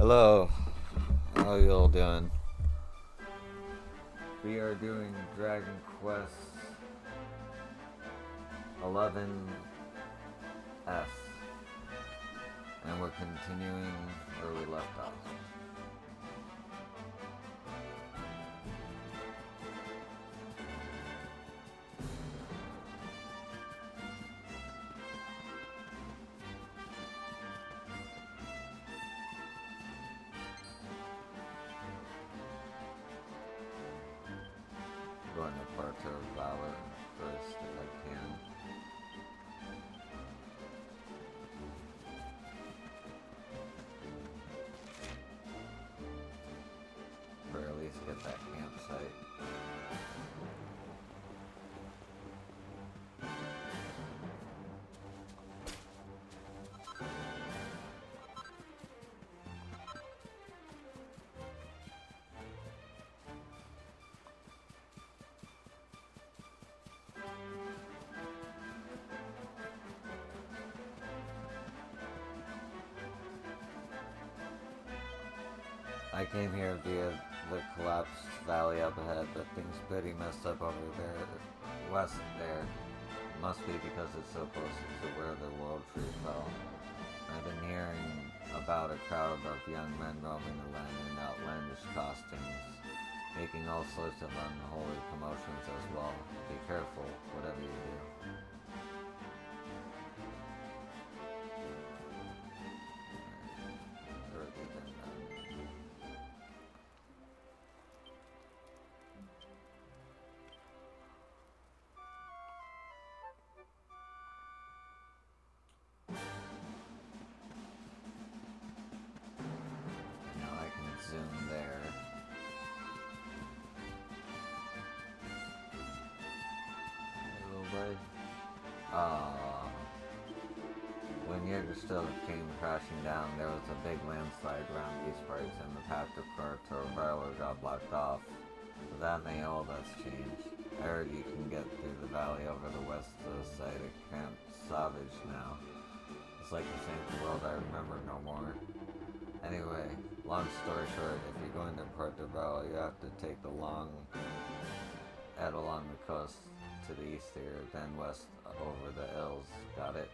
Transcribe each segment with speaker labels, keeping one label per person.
Speaker 1: Hello, how you all doing? We are doing Dragon Quest 11S, and we're continuing where we left off. I'm going to Puerto Valor first if I can. Or at least get that campsite. I came here via the collapsed valley up ahead, but things pretty messed up over there, west there. Must be because it's so close to where the world tree fell. I've been hearing about a crowd of young men roaming the land in outlandish costumes, making all sorts of unholy commotions as well. Be careful, whatever you do. Now I can zoom there. Little boy. When Jägerställ came crashing down, there was a big landslide around these parts, and the path to Puerto Valor got blocked off. But that may all that's changed. I heard you can get through the valley over the west to the site of Camp Savage now. It's like this ain't the world I remember no more. Anyway, long story short, if you're going to Puerto Valor, you have to take the head along the coast to the east here, then west over the hills. Got it?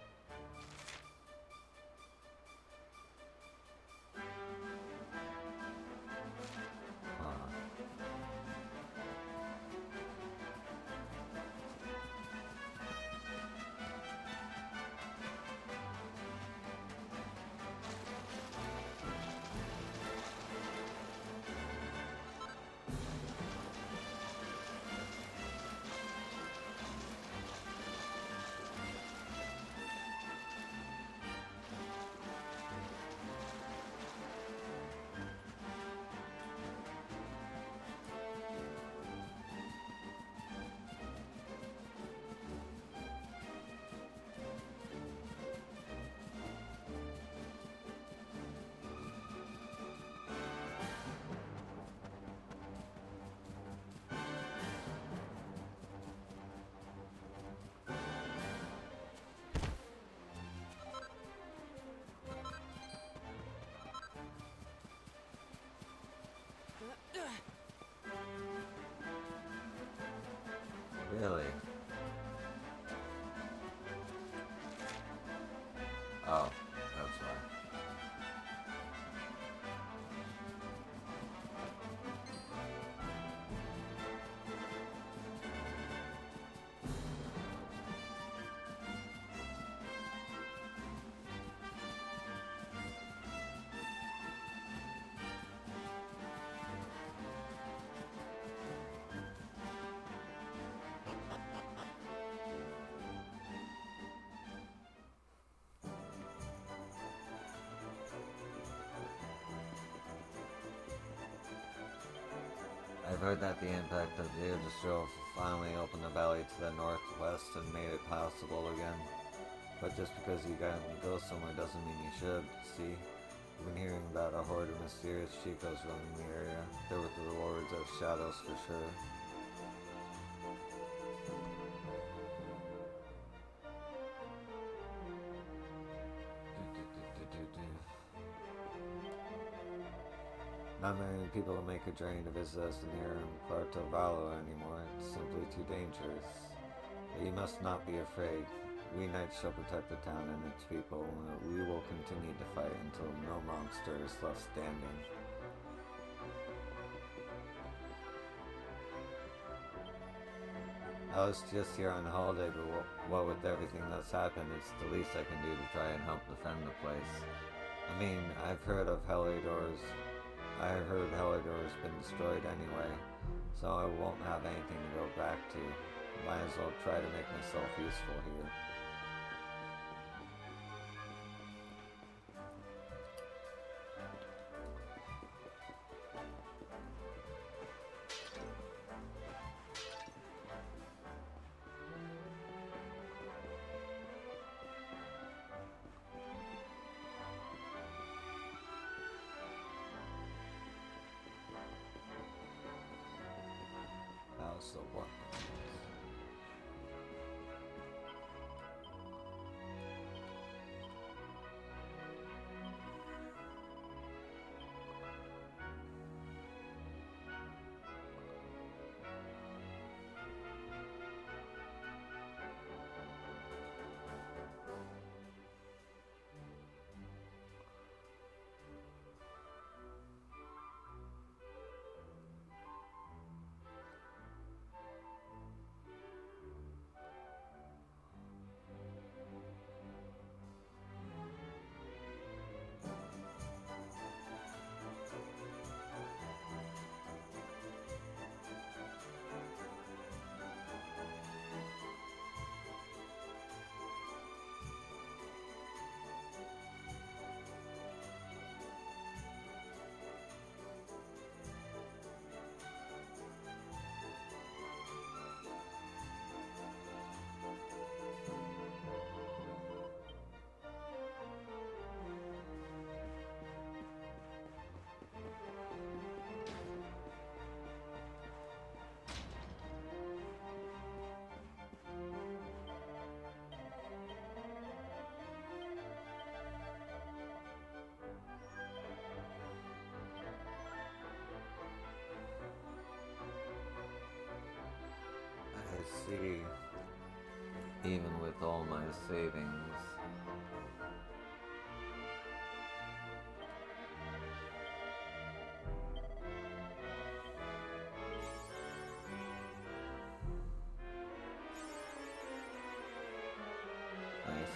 Speaker 1: Really? Oh, that's why. I've heard that the impact of the Yggdrasil finally opened the valley to the northwest and made it passable again. But just because you gotta go somewhere doesn't mean you should, see? I've been hearing about a horde of mysterious Chicos roaming the area. They're with the Lords of Shadows for sure. Not many people make a journey to visit us near Puerto Vallo anymore. It's simply too dangerous. But you must not be afraid. We knights shall protect the town and its people. We will continue to fight until no monster is left standing. I was just here on holiday, but what with everything that's happened, it's the least I can do to try and help defend the place. I mean, I've heard Helidor's been destroyed anyway, so I won't have anything to go back to. Might as well try to make myself useful here. So what? I see. Even with all my savings. Nice.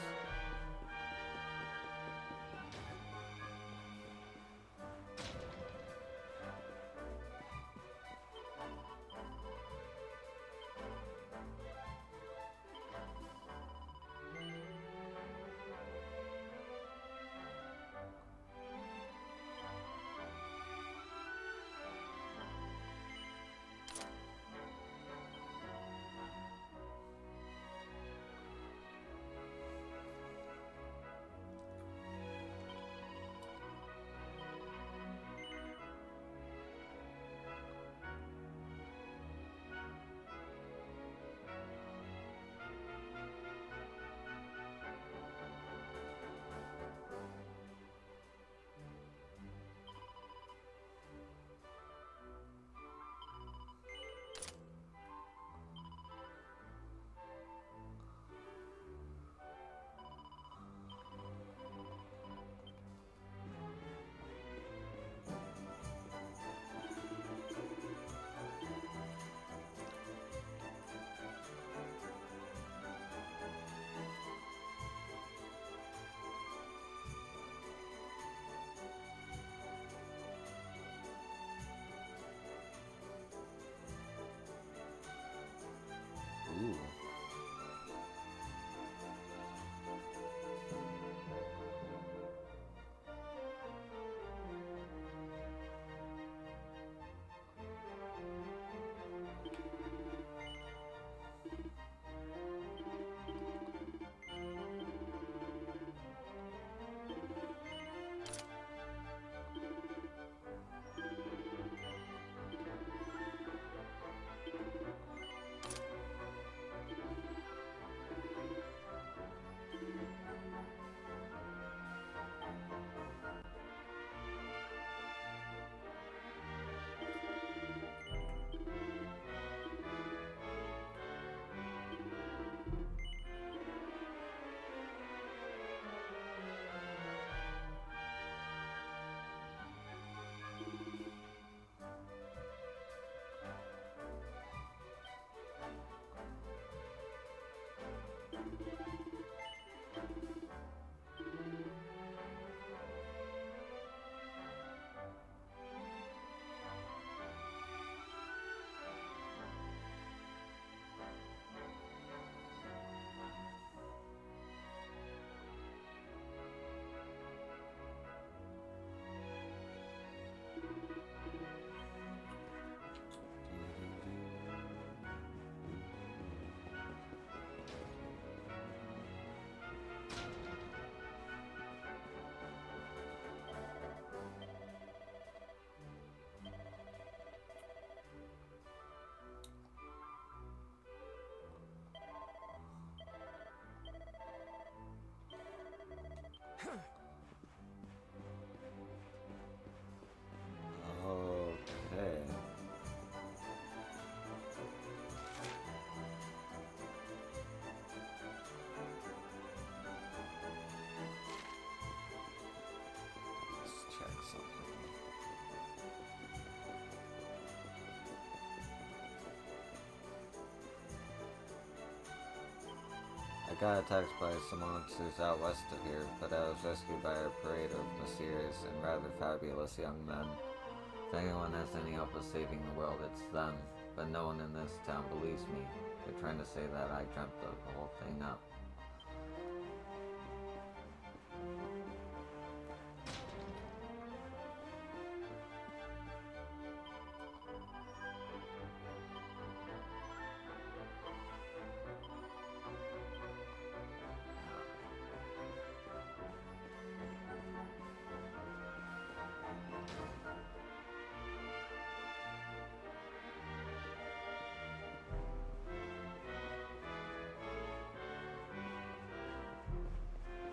Speaker 1: got attacked by some monsters out west of here, but I was rescued by a parade of mysterious and rather fabulous young men. If anyone has any hope of saving the world, it's them. But no one in this town believes me. They're trying to say that I dreamt the whole thing up.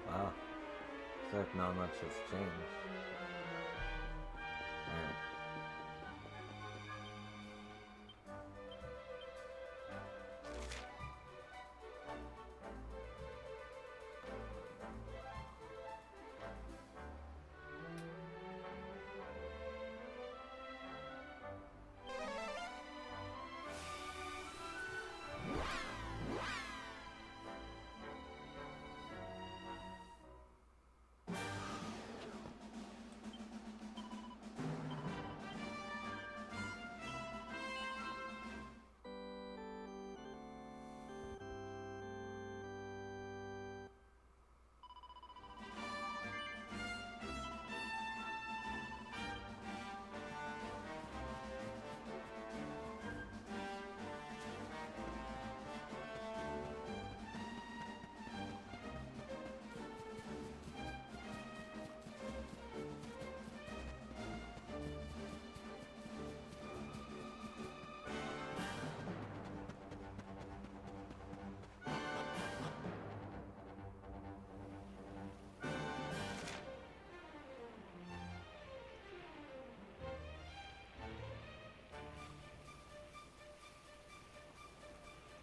Speaker 1: Wow, looks like not much has changed.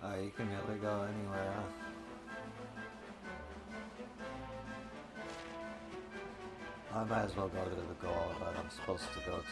Speaker 1: Alright. You can really go anywhere, huh? I might as well go to the goal that I'm supposed to go to.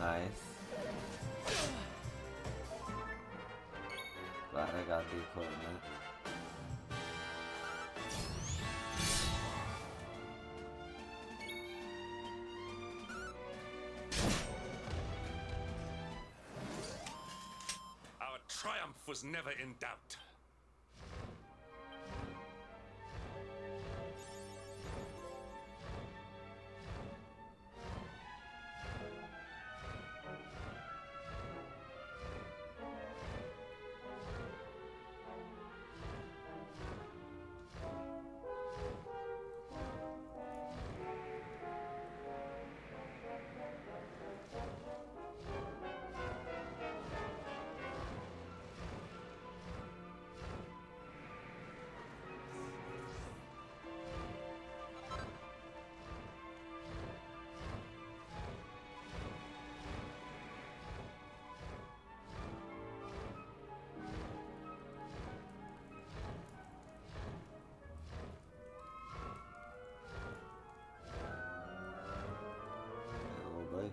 Speaker 1: Nice. Glad I got the equipment.
Speaker 2: Our triumph was never in doubt.
Speaker 1: Probably.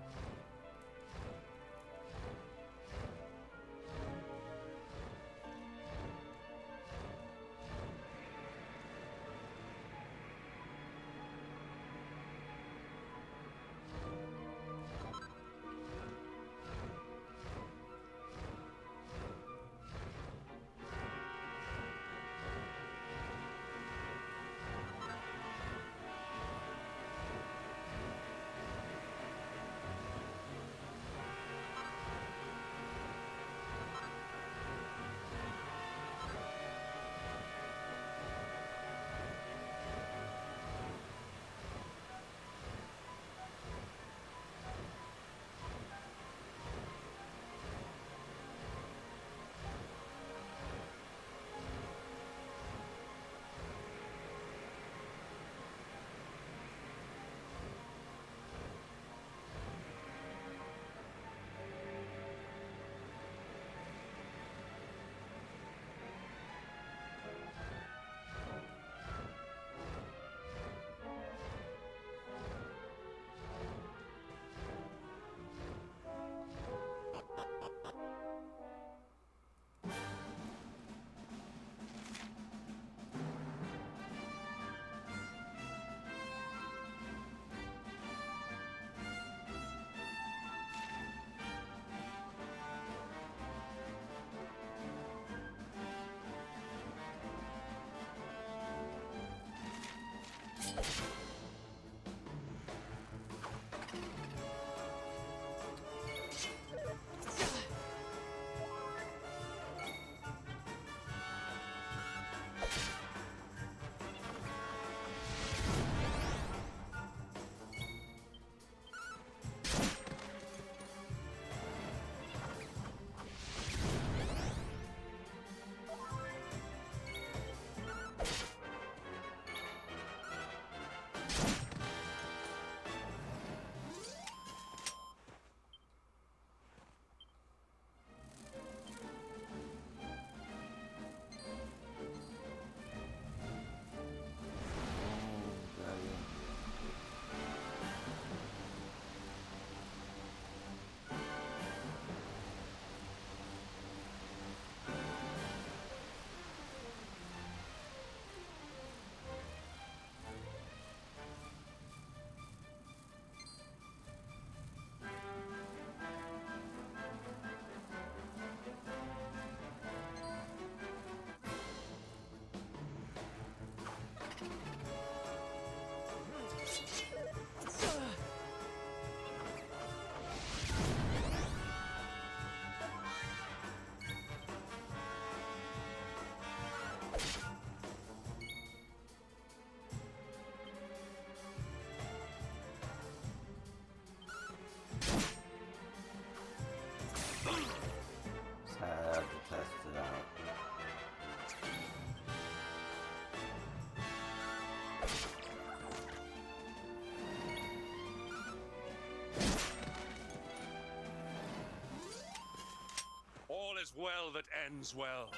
Speaker 1: All is well that ends well.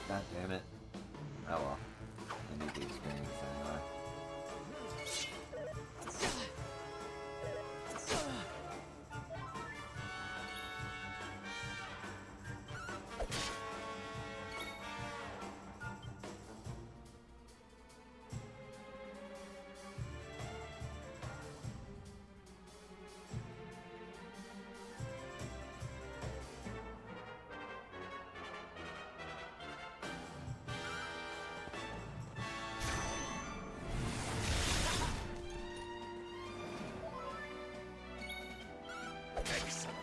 Speaker 1: God damn it. Oh well. I need the experience anyway.
Speaker 2: Excellent.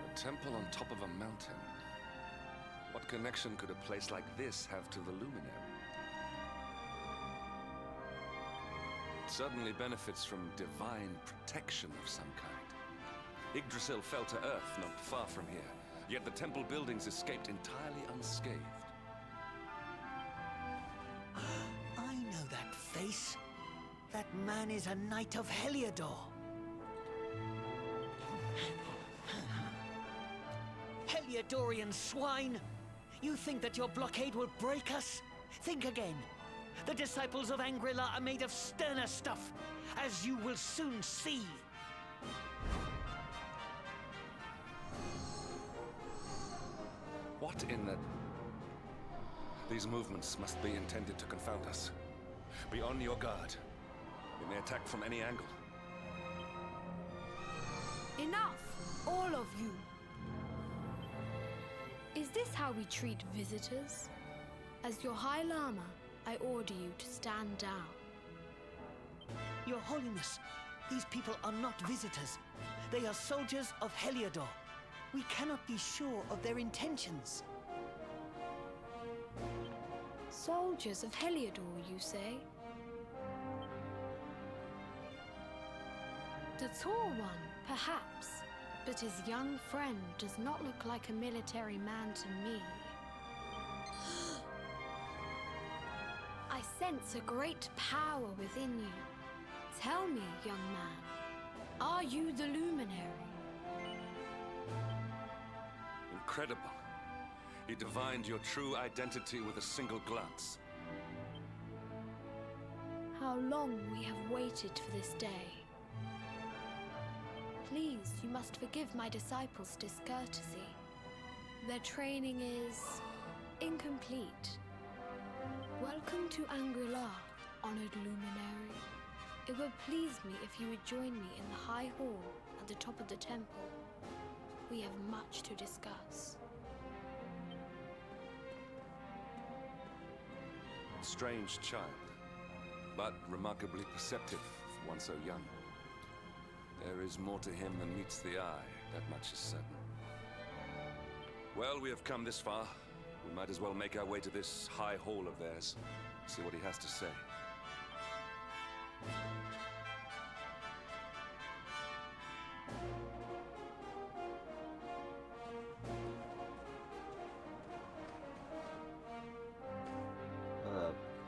Speaker 2: A temple on top of a mountain. What connection could a place like this have to the Luminary? It certainly benefits from divine protection of some kind. Yggdrasil fell to earth not far from here, yet the temple buildings escaped entirely unscathed.
Speaker 3: I know that face. That man is a knight of Heliodor. Heliodorian swine! You think that your blockade will break us? Think again. The disciples of Angrila are made of sterner stuff, as you will soon see.
Speaker 2: What in the... These movements must be intended to confound us. Be on your guard. We may attack from any angle.
Speaker 4: Enough, all of you. Is this how we treat visitors? As your High Lama, I order you to stand down.
Speaker 3: Your Holiness, these people are not visitors. They are soldiers of Heliodor. We cannot be sure of their intentions.
Speaker 4: Soldiers of Heliodor, you say? The tall one, perhaps, but his young friend does not look like a military man to me. I sense a great power within you. Tell me, young man, are you the Luminary?
Speaker 2: Incredible. He divined your true identity with a single glance.
Speaker 4: How long we have waited for this day. Please, you must forgive my disciples' discourtesy. Their training is incomplete. Welcome to Angrila, honored Luminary. It would please me if you would join me in the High Hall at the top of the temple. We have much to discuss.
Speaker 2: Strange child, but remarkably perceptive for one so young. There is more to him than meets the eye, that much is certain. Well, we have come this far. We might as well make our way to this high hall of theirs, see what he has to say.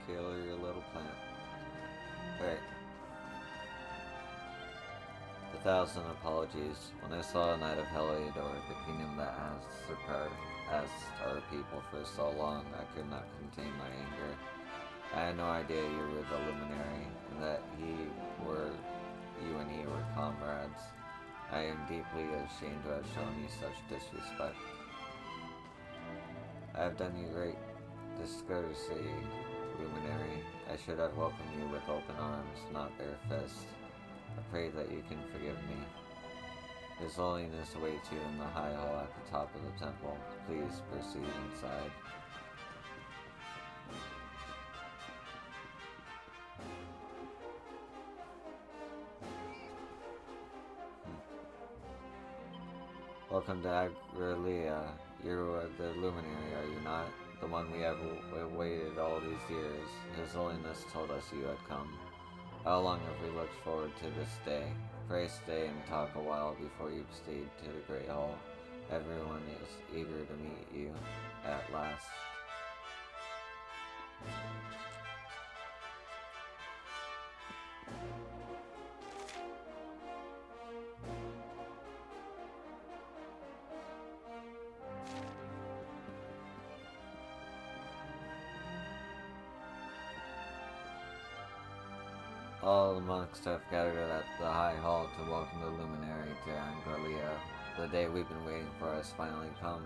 Speaker 1: Peculiar little plant. Alright. 1,000 apologies. When I saw a Knight of Heliodor, the kingdom that has surpassed our people for so long, I could not contain my anger. I had no idea you were the Luminary, and that you and he were comrades. I am deeply ashamed to have shown you such disrespect. I have done you great discourtesy luminary. I should have welcomed you with open arms, not bare fists. I pray that you can forgive me. His Holiness awaits you in the high hall at the top of the temple. Please proceed inside. Welcome to Agrilia. You're the luminary, are you not? The one we have waited all these years. His Holiness told us you had come. How long have we looked forward to this day? Pray stay and talk a while before you proceed to the Great Hall. Everyone is eager to meet you at last. All the monks have gathered at the High Hall to welcome the luminary to Angralia. The day we've been waiting for has finally come.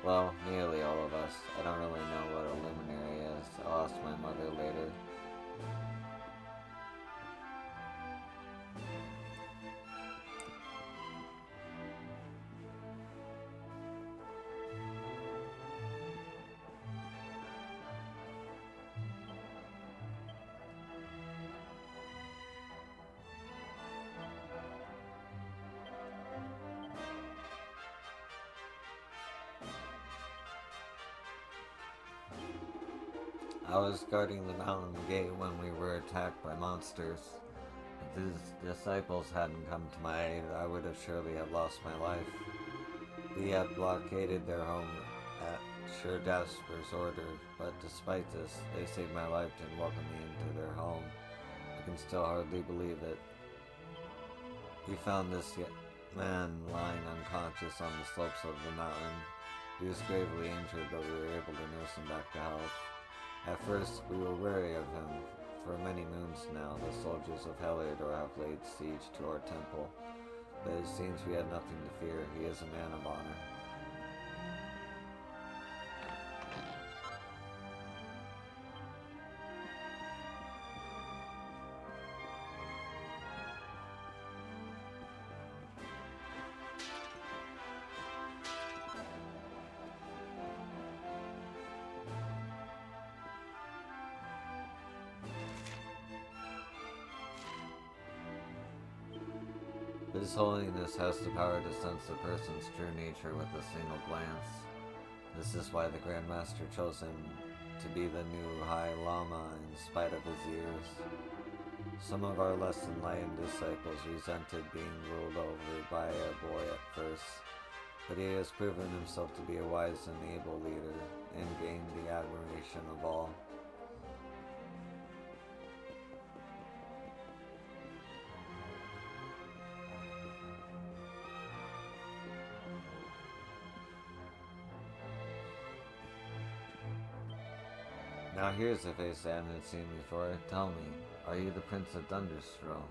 Speaker 1: Well, nearly all of us. I don't really know what a luminary is. I'll ask my mother later. I was guarding the mountain gate when we were attacked by monsters. If these disciples hadn't come to my aid, I would have surely have lost my life. We had blockaded their home at Sir Jasper's order, but despite this, they saved my life and welcomed me into their home. I can still hardly believe it. We found this man lying unconscious on the slopes of the mountain. He was gravely injured, but we were able to nurse him back to health. At first, we were wary of him. For many moons now, the soldiers of Heliodor have laid siege to our temple, but it seems we had nothing to fear. He is a man of honor. His Holiness has the power to sense a person's true nature with a single glance. This is why the Grand Master chose him to be the new High Lama in spite of his years. Some of our less enlightened disciples resented being ruled over by a boy at first, but he has proven himself to be a wise and able leader and gained the admiration of all. Now here's a face I haven't seen before. Tell me, are you the Prince of Thunderstrom?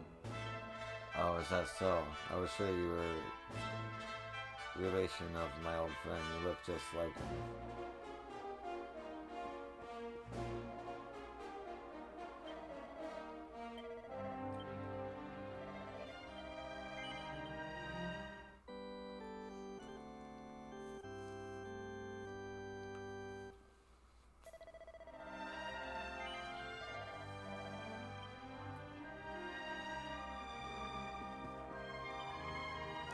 Speaker 1: Oh, is that so? I was sure you were a relation of my old friend. You look just like him.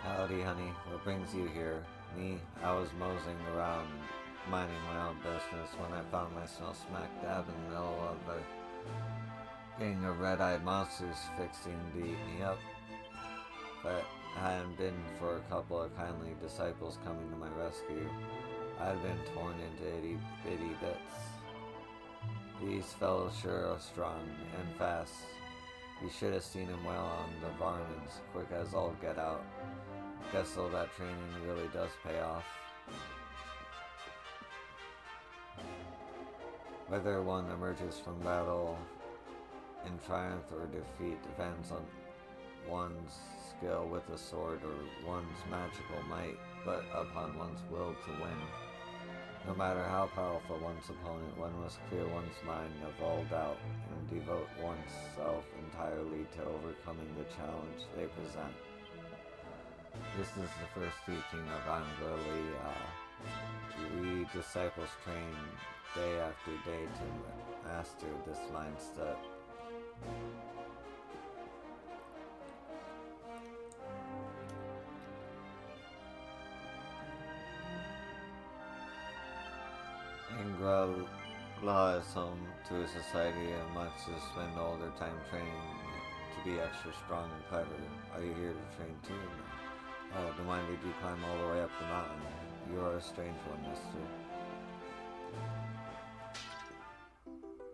Speaker 1: Howdy, honey. What brings you here? Me? I was moseying around, minding my own business, when I found myself smack dab in the middle of a gang of red-eyed monsters fixing to eat me up. But it hadn't been for a couple of kindly disciples coming to my rescue, I'd been torn into itty-bitty bits. These fellows sure are strong and fast. You should have seen him well on the varmints, quick as all get out. Guess so that training really does pay off. Whether one emerges from battle in triumph or defeat depends on one's skill with a sword or one's magical might, but upon one's will to win. No matter how powerful one's opponent, one must clear one's mind of all doubt and devote oneself entirely to overcoming the challenge they present. This is the first teaching of Angela Lee. We disciples train day after day to master this mindset. Angela is home to a society of monks who spend all their time training to be extra strong and clever. Are you here to train too? Oh, then why did you climb all the way up the mountain? You are a strange one, mister.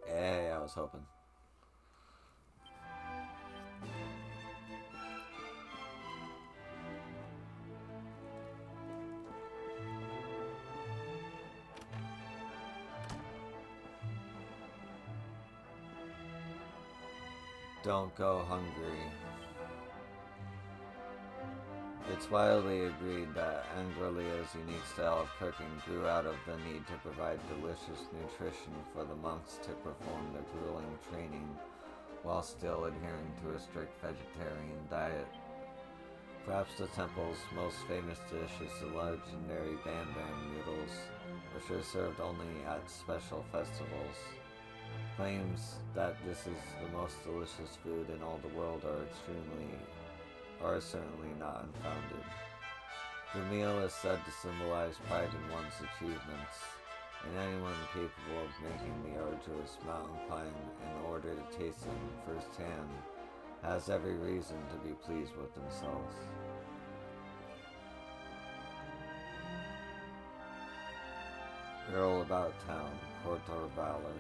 Speaker 1: Hey, I was hoping. Don't go hungry. It's widely agreed that Angrelia's unique style of cooking grew out of the need to provide delicious nutrition for the monks to perform their grueling training while still adhering to a strict vegetarian diet. Perhaps the temple's most famous dish is the legendary Bam Bam noodles, which are served only at special festivals. Claims that this is the most delicious food in all the world are certainly not unfounded. The meal is said to symbolize pride in one's achievements, and anyone capable of making the arduous mountain climb in order to taste them firsthand has every reason to be pleased with themselves. You're all about town, Portor Valor.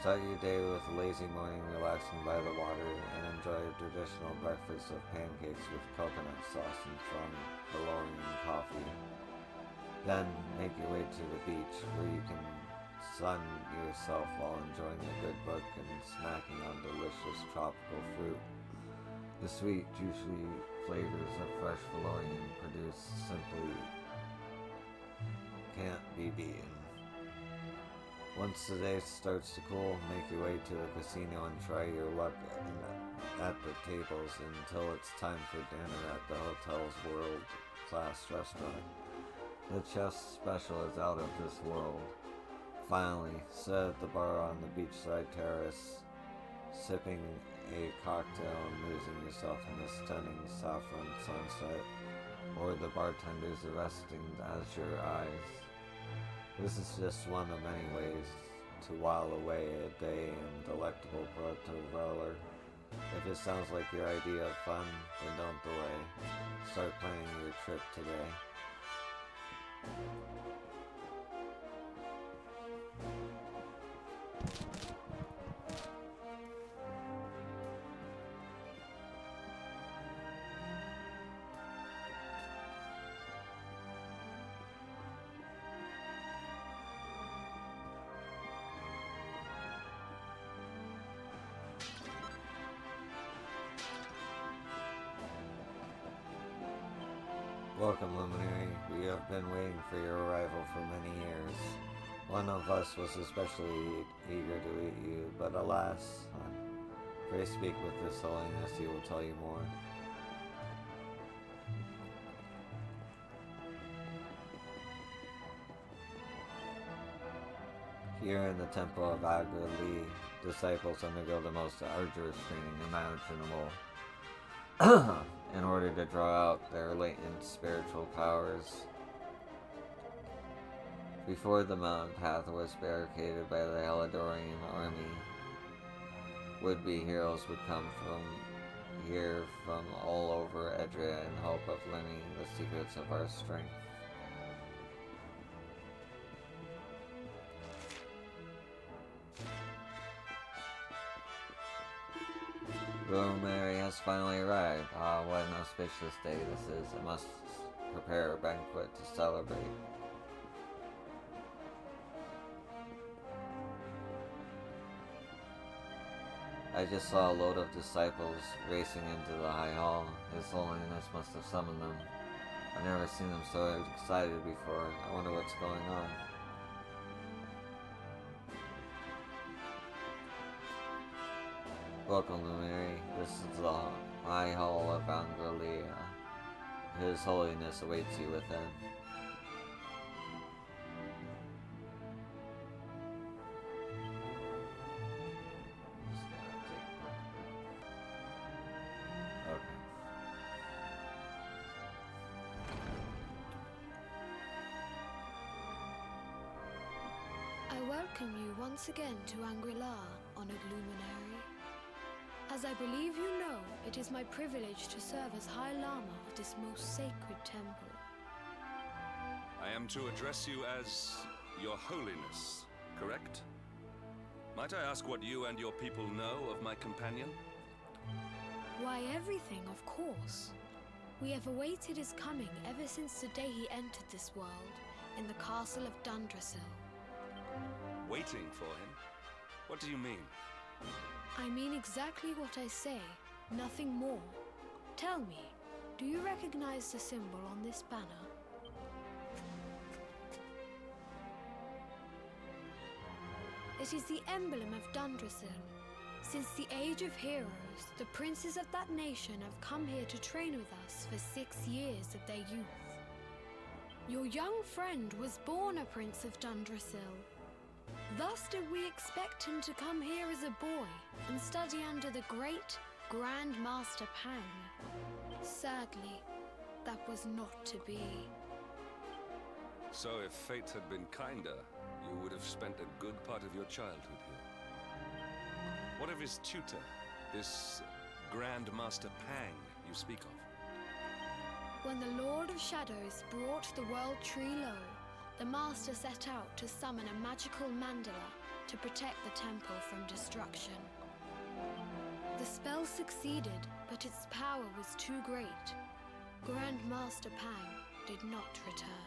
Speaker 1: Start your day with a lazy morning relaxing by the water and enjoy a traditional breakfast of pancakes with coconut sauce and strong Valorian coffee. Then make your way to the beach where you can sun yourself while enjoying a good book and snacking on delicious tropical fruit. The sweet, juicy flavors of fresh Valorian produce simply can't be beaten. Once the day starts to cool, make your way to the casino and try your luck at the tables until it's time for dinner at the hotel's world-class restaurant. The chef's special is out of this world. Finally, sit at the bar on the beachside terrace, sipping a cocktail and losing yourself in the stunning saffron sunset, or the bartender's arresting azure eyes. This is just one of many ways to while away a day in delectable Portor Valor. If it sounds like your idea of fun, then don't delay. Start planning your trip today. Welcome, Luminary. We have been waiting for your arrival for many years. One of us was especially eager to meet you, but alas, pray speak with His Holiness, he will tell you more. Here in the Temple of Agra Lee, disciples undergo the most arduous training imaginable in order to draw out their latent spiritual powers. Before the mountain path was barricaded by the Heladorian army, would-be heroes would come from all over Edria in hope of learning the secrets of our strength. Luminary has finally arrived. Ah, what an auspicious day this is. I must prepare a banquet to celebrate. I just saw a load of disciples racing into the High Hall. His Holiness must have summoned them. I've never seen them so excited before. I wonder what's going on. Welcome, Luminary. This is the High Hall of Angrelia. His Holiness awaits you within. Okay.
Speaker 4: I welcome you once again to Angri-La, honored luminary. As I believe you know, it is my privilege to serve as High Lama of this most sacred temple.
Speaker 2: I am to address you as Your Holiness, correct? Might I ask what you and your people know of my companion?
Speaker 4: Why, everything, of course. We have awaited his coming ever since the day he entered this world, in the castle of Dundrasil.
Speaker 2: Waiting for him? What do you mean?
Speaker 4: I mean exactly what I say, nothing more. Tell me, do you recognize the symbol on this banner? It is the emblem of Dundrasil. Since the Age of Heroes, the princes of that nation have come here to train with us for 6 years of their youth. Your young friend was born a prince of Dundrasil. Thus did we expect him to come here as a boy and study under the great Grand Master Pang. Sadly, that was not to be.
Speaker 2: So if fate had been kinder, you would have spent a good part of your childhood here. What of his tutor, this Grand Master Pang you speak of?
Speaker 4: When the Lord of Shadows brought the World Tree low, the Master set out to summon a magical mandala to protect the temple from destruction. The spell succeeded, but its power was too great. Grand Master Pang did not return.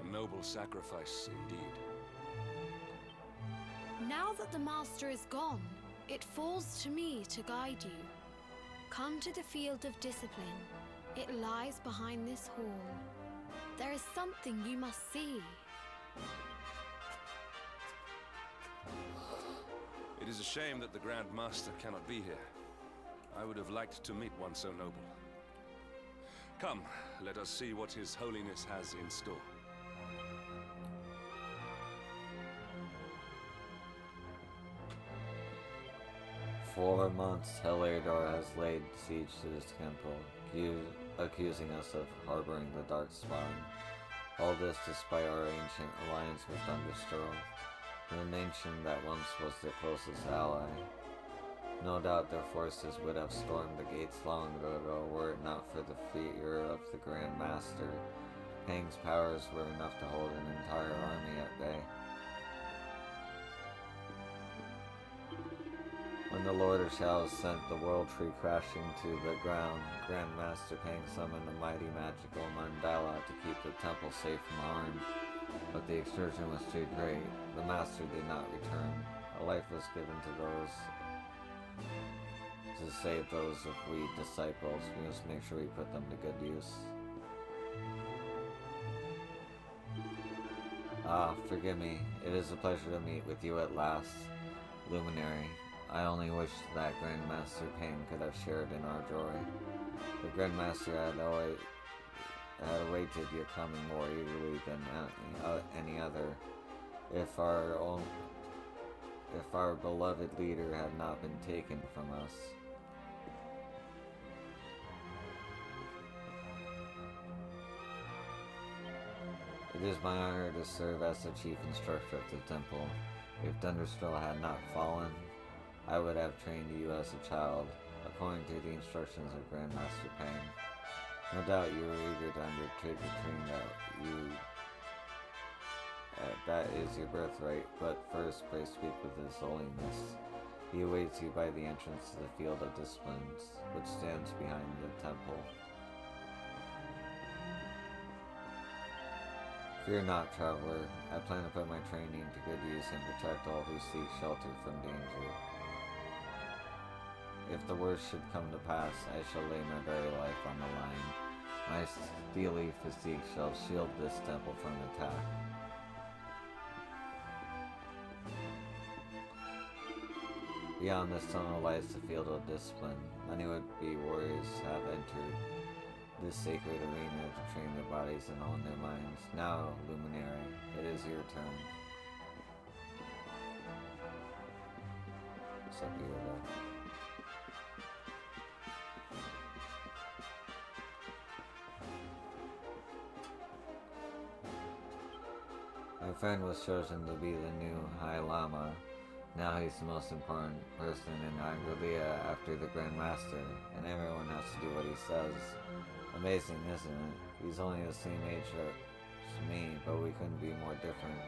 Speaker 2: A noble sacrifice indeed.
Speaker 4: Now that the Master is gone, it falls to me to guide you. Come to the Field of Discipline. It lies behind this hall. There is something you must see.
Speaker 2: It is a shame that the Grand Master cannot be here. I would have liked to meet one so noble. Come, let us see what His Holiness has in store.
Speaker 1: 4 months, Heliodor has laid siege to this temple, accusing us of harboring the Dark Spawn. All this despite our ancient alliance with Thunderstorm, the nation that once was their closest ally. No doubt their forces would have stormed the gates long ago were it not for the fear of the Grand Master. Pang's powers were enough to hold an entire army at bay. When the Lord of Shadows sent the World Tree crashing to the ground, Grand Master Pang summoned a mighty magical mandala to keep the temple safe from harm. But the exertion was too great. The Master did not return. A life was given to those to save those of we disciples. We must make sure we put them to good use. Forgive me. It is a pleasure to meet with you at last, Luminary. I only wish that Grandmaster Pang could have shared in our joy. The Grandmaster had awaited your coming more eagerly than any other. If our beloved leader had not been taken from us. It is my honor to serve as the chief instructor of the temple. If Thunderstraw had not fallen, I would have trained you as a child, according to the instructions of Grandmaster Pang. No doubt you are eager to undertake a training that is your birthright, but first pray speak with His Holiness. He awaits you by the entrance to the Field of Disciplines, which stands behind the temple. Fear not, traveler. I plan to put my training to good use and protect all who seek shelter from danger. If the worst should come to pass, I shall lay my very life on the line. My steely physique shall shield this temple from attack. Beyond this tunnel lies the field of discipline. Many would-be warriors have entered this sacred arena to train their bodies and hone their minds. Now, Luminary, it is your turn. What's up, Yoda? My friend was chosen to be the new High Lama. Now he's the most important person in Anglia after the Grand Master, and everyone has to do what he says. Amazing, isn't it? He's only the same age as me, but we couldn't be more different.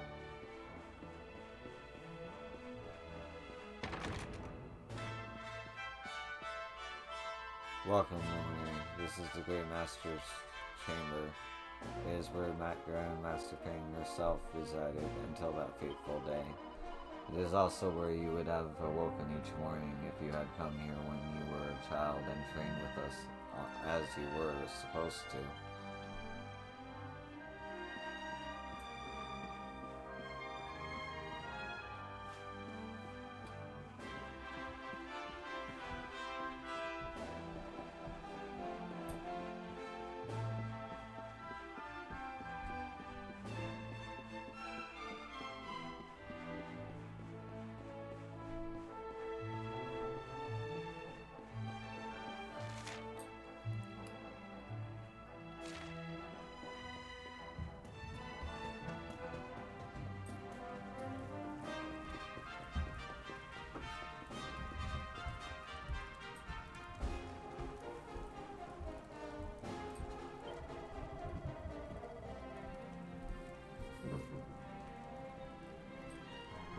Speaker 1: Welcome, Luminary. This is the Great Master's chamber. It is where Grand Master Pang herself resided until that fateful day. It is also where you would have awoken each morning if you had come here when you were a child and trained with us as you were supposed to.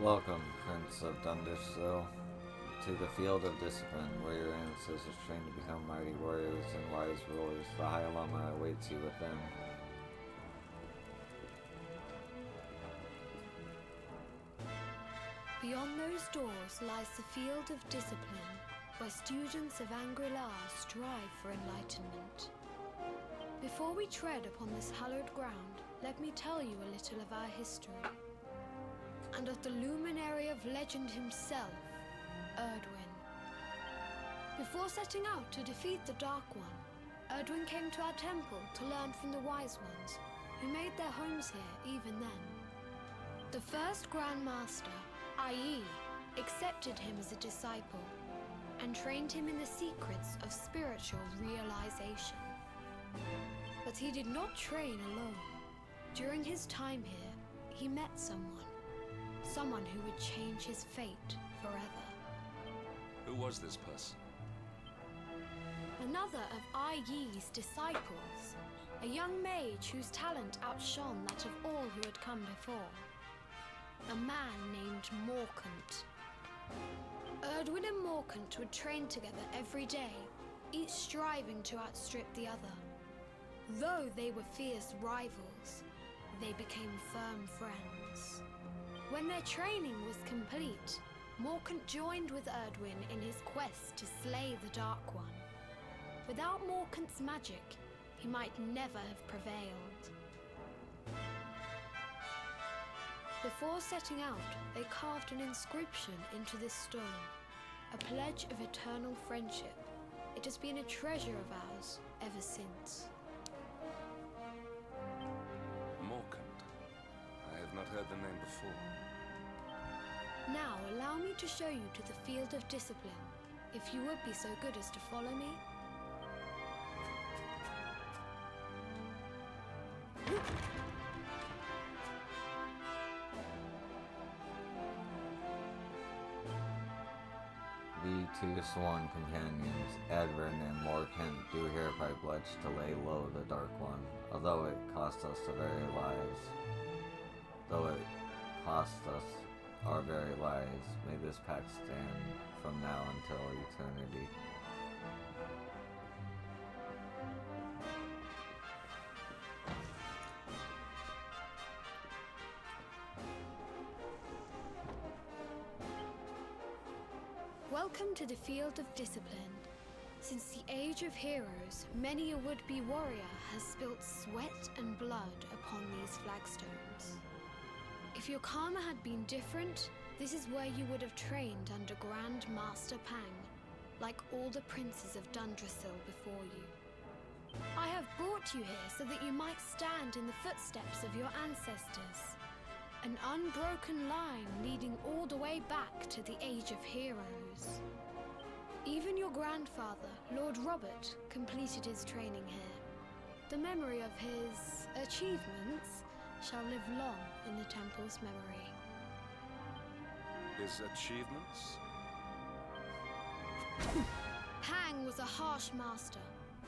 Speaker 1: Welcome, Prince of Dunderstill, to the field of discipline, where your ancestors trained to become mighty warriors and wise rulers. The High Lama awaits you within.
Speaker 4: Beyond those doors lies the field of discipline, where students of Angri-La strive for enlightenment. Before we tread upon this hallowed ground, let me tell you a little of our history. And of the luminary of legend himself, Erdwin. Before setting out to defeat the Dark One, Erdwin came to our temple to learn from the Wise Ones, who made their homes here even then. The first Grand Master, Ai, accepted him as a disciple, and trained him in the secrets of spiritual realization. But he did not train alone. During his time here, he met someone who would change his fate forever.
Speaker 2: Who was this person?
Speaker 4: Another of Ai Yi's disciples, a young mage whose talent outshone that of all who had come before. A man named Morkant. Erdwin and Morkant would train together every day, each striving to outstrip the other. Though they were fierce rivals, they became firm friends. When their training was complete, Morkant joined with Erdwin in his quest to slay the Dark One. Without Morkant's magic, he might never have prevailed. Before setting out, they carved an inscription into this stone, a pledge of eternal friendship. It has been a treasure of ours ever since.
Speaker 2: Morkant. I have not heard the name before.
Speaker 4: Now allow me to show you to the field of discipline, if you would be so good as to follow me.
Speaker 1: The two sworn companions, Edwin and Morkant, do hereby pledge to lay low the Dark One, although it cost us the very lives. Though it cost us our very lives, may this pact stand from now until eternity.
Speaker 4: Welcome to the field of discipline. Since the Age of Heroes, many a would-be warrior has spilt sweat and blood upon these flagstones. If your karma had been different, this is where you would have trained under Grand Master Pang, like all the princes of Dundrasil before you. I have brought you here so that you might stand in the footsteps of your ancestors. An unbroken line leading all the way back to the Age of Heroes. Even your grandfather, Lord Robert, completed his training here. The memory of his achievements shall live long in the temple's memory.
Speaker 2: His achievements?
Speaker 4: Pang was a harsh master.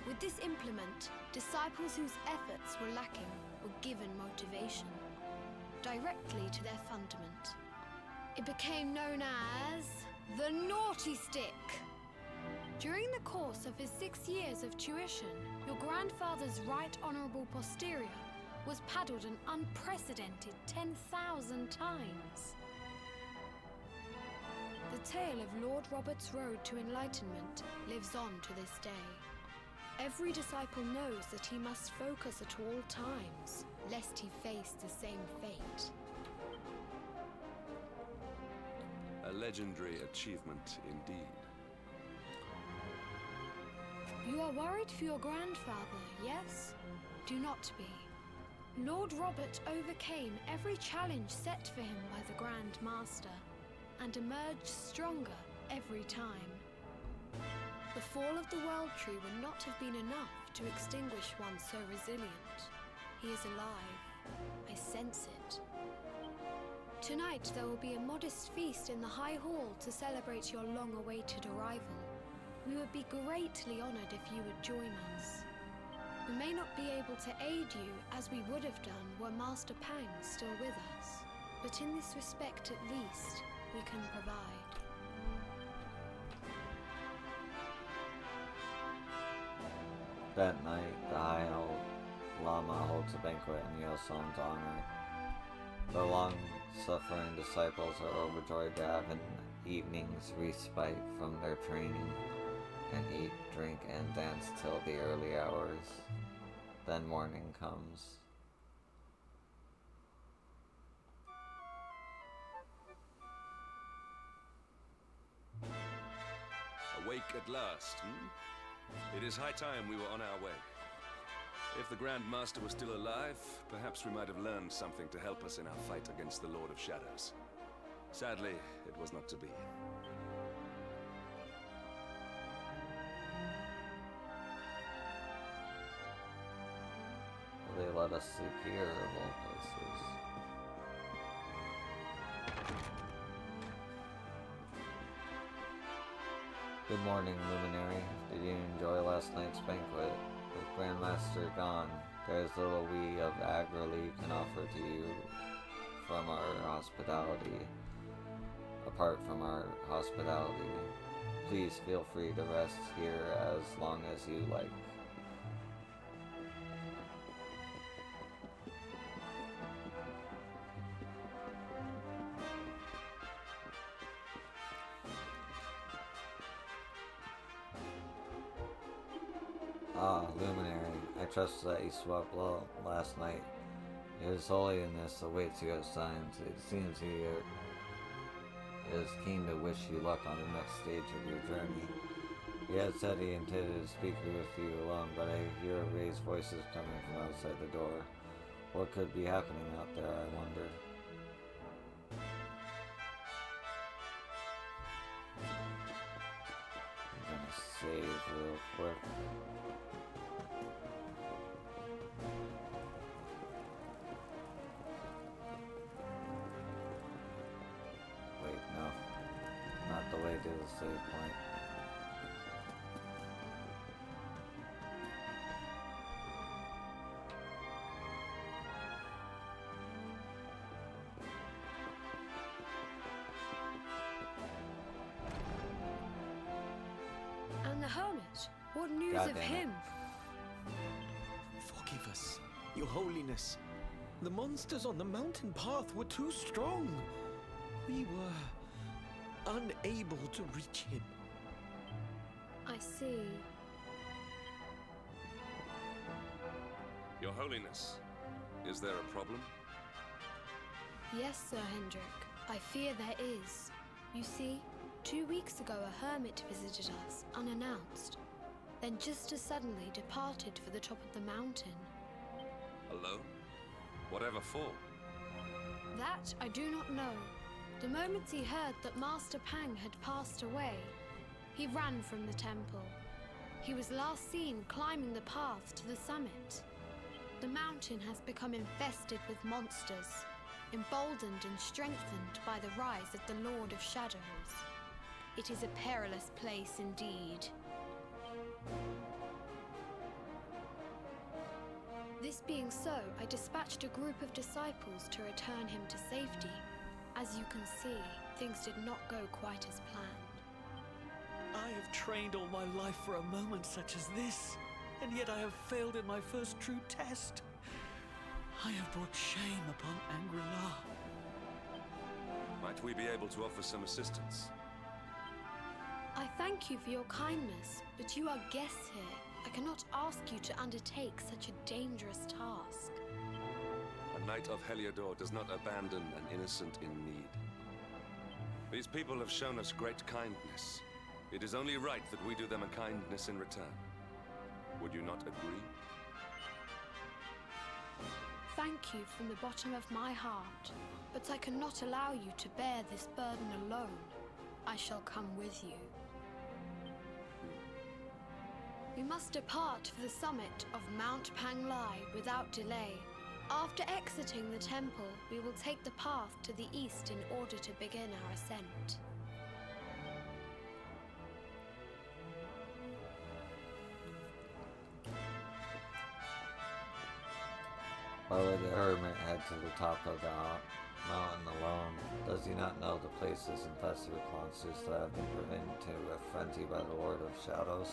Speaker 4: With this implement, disciples whose efforts were lacking were given motivation, directly to their fundament. It became known as the Naughty Stick. During the course of his 6 years of tuition, your grandfather's right honourable posterior was paddled an unprecedented 10,000 times. The tale of Lord Robert's road to enlightenment lives on to this day. Every disciple knows that he must focus at all times, lest he face the same fate.
Speaker 2: A legendary achievement indeed.
Speaker 4: You are worried for your grandfather, yes? Do not be. Lord Robert overcame every challenge set for him by the Grand Master, and emerged stronger every time. The fall of the World Tree would not have been enough to extinguish one so resilient. He is alive. I sense it. Tonight there will be a modest feast in the High Hall to celebrate your long-awaited arrival. We would be greatly honored if you would join us. We may not be able to aid you as we would have done were Master Pang still with us, but in this respect at least, we can provide.
Speaker 1: That night, the High Lama holds a banquet in Yosun's honor. The long-suffering disciples are overjoyed to have an evening's respite from their training, and eat, drink, and dance till the early hours. Then morning comes.
Speaker 2: Awake at last, It is high time we were on our way. If the Grand Master was still alive, perhaps we might have learned something to help us in our fight against the Lord of Shadows. Sadly, it was not to be.
Speaker 1: They let us sleep here of all places. Good morning, Luminary. Did you enjoy last night's banquet? With Grandmaster gone, there is little we of Agrali can offer to you from our hospitality. Apart from our hospitality, please feel free to rest here as long as you like. Ah, Luminary, I trust that you slept well last night. His Holiness awaits you at signs. It seems he is keen to wish you luck on the next stage of your journey. He had said he intended to speak with you alone, but I hear raised voices coming from outside the door. What could be happening out there, I wonder? I'm gonna save real quick. Wait, no. Not the way to the save point.
Speaker 4: And the hermit? What news
Speaker 1: God
Speaker 4: of
Speaker 1: damn it.
Speaker 4: him?
Speaker 5: Forgive us, Your Holiness. The monsters on the mountain path were too strong. We were unable to reach him.
Speaker 4: I see.
Speaker 2: Your Holiness, is there a problem?
Speaker 4: Yes, Sir Hendrik. I fear there is. You see, 2 weeks ago a hermit visited us, unannounced. Then just as suddenly departed for the top of the mountain.
Speaker 2: Alone? Whatever for?
Speaker 4: That I do not know. The moment he heard that Master Pang had passed away, he ran from the temple. He was last seen climbing the path to the summit. The mountain has become infested with monsters, emboldened and strengthened by the rise of the Lord of Shadows. It is a perilous place indeed. This being so, I dispatched a group of disciples to return him to safety. As you can see, things did not go quite as planned.
Speaker 3: I have trained all my life for a moment such as this, and yet I have failed in my first true test. I have brought shame upon Angri-La.
Speaker 2: Might we be able to offer some assistance?
Speaker 4: I thank you for your kindness, but you are guests here. I cannot ask you to undertake such a dangerous task.
Speaker 2: A knight of Heliodor does not abandon an innocent in need. These people have shown us great kindness. It is only right that we do them a kindness in return. Would you not agree?
Speaker 4: Thank you from the bottom of my heart, but I cannot allow you to bear this burden alone. I shall come with you. We must depart for the summit of Mount Panglai without delay. After exiting the temple, we will take the path to the east in order to begin our ascent.
Speaker 1: Why would the hermit head to the top of the mountain alone? Does he not know the place is infested with monsters that have been driven to a frenzy by the Lord of Shadows?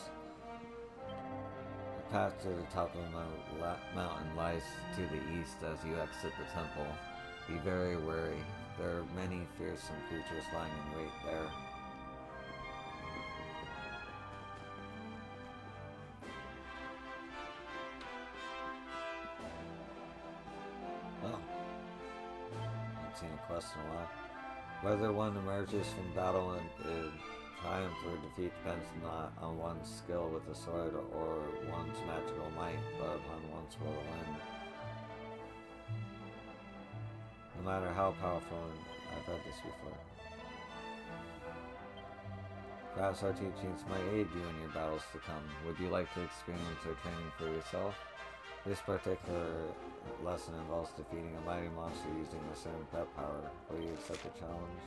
Speaker 1: The path to the top of the mountain lies to the east as you exit the temple. Be very wary. There are many fearsome creatures lying in wait there. Oh. Haven't seen a quest in a while. Whether one emerges from battle in triumph or defeat depends not on one's skill with the sword or one's magical might, but upon one's will to win. No matter how powerful, I've read this before. Perhaps our teachings might aid you in your battles to come. Would you like to experience our training for yourself? This particular lesson involves defeating a mighty monster using a certain pet power. Will you accept the challenge?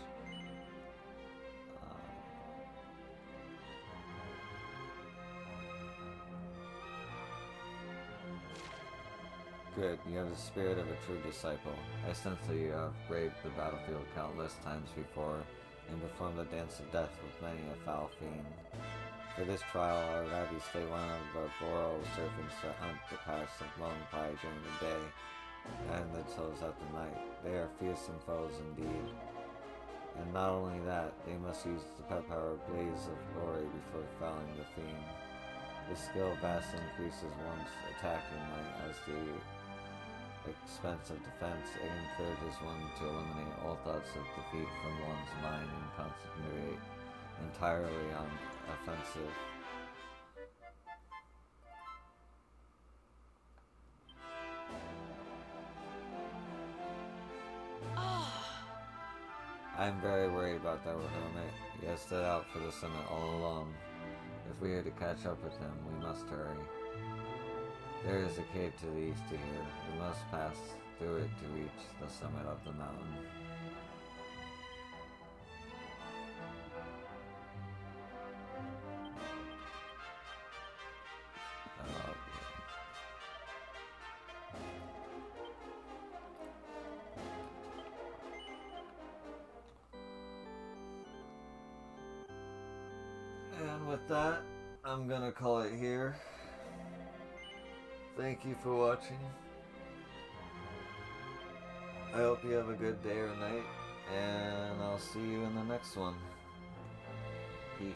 Speaker 1: Good, you have the spirit of a true disciple. I sense that you have braved the battlefield countless times before and performed the dance of death with many a foul fiend. For this trial, I would have you slay one of the Boro serpents that hunt the paths of Moanpie during the day, and the toes at the night. They are fearsome foes indeed. And not only that, they must use the pet power Blaze of Glory before felling the fiend. This skill vastly increases one's attacking might as the expense of defense. It encourages one to eliminate all thoughts of defeat from one's mind and concentrate entirely on offensive. I'm very worried about that hermit. He has set out for the summit all alone. If we are to catch up with him, we must hurry. There is a cave to the east of here. We must pass through it to reach the summit of the mountain. And with that, I'm gonna call it here. Thank you for watching. I hope you have a good day or night, and I'll see you in the next one. Peace.